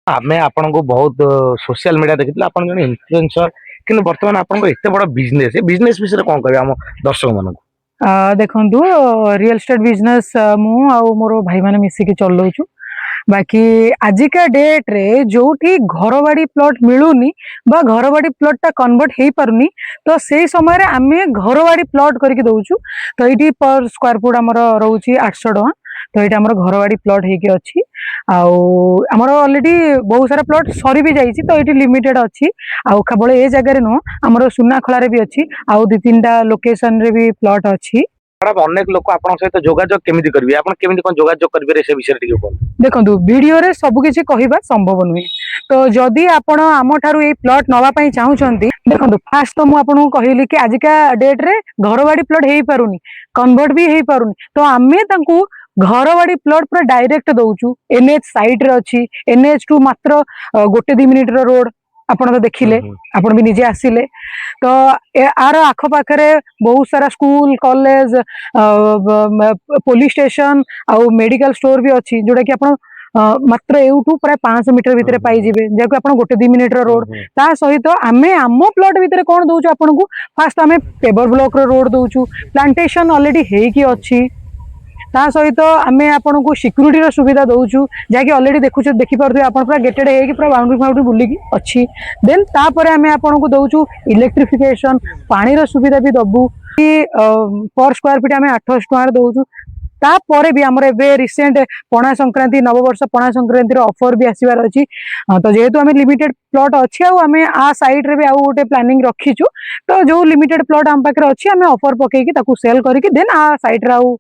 आमे आपन को बहुत सोशल मीडिया देखिथिल आपन जने इन्फ्लुएंसर किंतु वर्तमान आपन को एते बड़ बिजनेस ए बिजनेस विषय कोन कहबे हम दर्शक मन को। देखु रियल एस्टेट बिजनेस मु आ मोर भाई माने मिसिकी चलाउछु। बाकी आजिका डेट रे जोठी घर बाड़ी प्लॉट मिलूनी बा घर बाड़ी प्लॉट टा कन्वर्ट हेई पारुनी तो सेई समय रे आमे घर बाड़ी प्लॉट करके दउछु। तो एटी पर स्क्वायर फुट हमर रहउची 800 टका। तो ये हमर घर बाड़ी प्लॉट हेकी अछि आमर ऑलरेडी बहुत सारा प्लॉट सरी भी जाइछि। तो ये लिमिटेड अछि केवल ए जगह रे नो हमर सुना खळा रे भी अछि आउ दि तीनटा लोकेशन रे भी प्लॉट अछि। मैडम अनेक लोक आपन सहित जोगाजोग केमिति करबे आपन केमिति कोन जोगाजोग करबे रे से विषय टिके कोन। देखंतु वीडियो रे सब किछि कहिबा संभव नुहे। तो जदि आपण आम ठारू ए प्लॉट नवा पई चाहुचंती देखंतु फास्ट तो मु आपन कहिली कि आजिका डेट रे घरवाड़ी प्लॉट हेई पारुनी कन्वर्ट भी हेई पारुनी। तो आमे तांकू घरवाड़ी प्लॉट पूरा डायरेक्ट दउचु एनएच साइड रे अछि एनएच टू मात्र गोटे 2 मिनिट रो रोड आपण तो देखिले आपण भी निजे आसिले। तो आर आख पाखरे बहुत सारा स्कूल कॉलेज पुलिस स्टेशन आउ मेडिकल स्टोर भी अच्छी जोटा कि आपण मात्र एउठू प्राय 500 मीटर भितर पाई जिवे जेको आपण गोटे 2 मिनिट रो रोड। ता सहित आमे आम प्लॉट भितर कोन दउचु आपण को फास्ट आमे पेवर ब्लॉक रो रोड दउचु प्लांटेशन ऑलरेडी हेकी अछि। ता सहित आमे आपण को सिक्यूरिटी रो सुविधा दउचु जाके ऑलरेडी देखि पारथि आपण पूरा गेटेड हेकी पूरा बाउंड्री फाउंड्री बुली की अछि। देन ता परे आमे आपण को दउचु इलेक्ट्रिफिकेशन पानी रो सुविधा भी दबु कि पर स्क्वायर फीट आमे 800 टका दउचु। तापर भी आमर ए रिसेंट पणा संक्रांति नववर्ष पणा संक्रांति ऑफर भी आसबार अच्छी। तो जेहेतु आम लिमिटेड प्लॉट अच्छी आम आ साइड रे भी आउ गोटे प्लानिंग रखीचु। तो जो लिमिटेड प्लॉट आम पाखे अच्छी आम ऑफर पकईकी ताकू सेल करके देन आ साइड रे आउ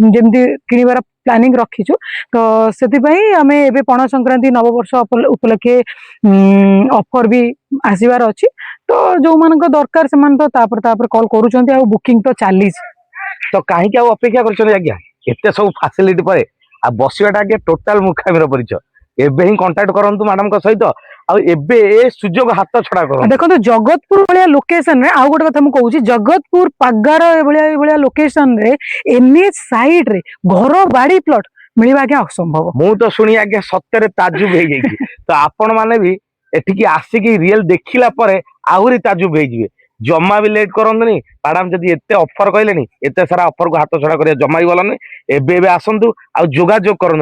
जमती किनिबार प्लानिंग रखीचु। तो सेतिपई आमे एबे पणा संक्रांति नववर्ष उपलक्षे ऑफर भी आसबार अच्छी। तो जो मानक दरकार से मान तो तापर कॉल करूछंती आ बुकिंग तो चालीस। तो काहे कि अपेक्षा करछन आज्ञा एते सब फैसिलिटी परे आ बसियाटा आज्ञा टोटल मुखामिर परिचय एबे ही कांटेक्ट करंतु मैडम को सहित आ एबे ए सुजोग हाथ छडा करो। देखो जगतपुर भलिया लोकेशन रे आ गोटे कथा मु कहूची जगतपुर पागार ए भलिया लोकेशन रे एनएच साइड रे घर बाड़ी प्लॉट मिलबा आज्ञा असंभव। मु तो सुनी आज्ञा सत्य ताजुब हे गई। तो आपण माने भी एठिकी आसिकी रियल देखिला परे आहुरी ताजुब हे जिवे जम्मा भी लेट करंतनी मैडम जदि एते ऑफर कहलेनी एते सारा ऑफर को हाथ छडा करिया जम्मा ही गलनी एबे आसंतु आ जोगाजोग करन।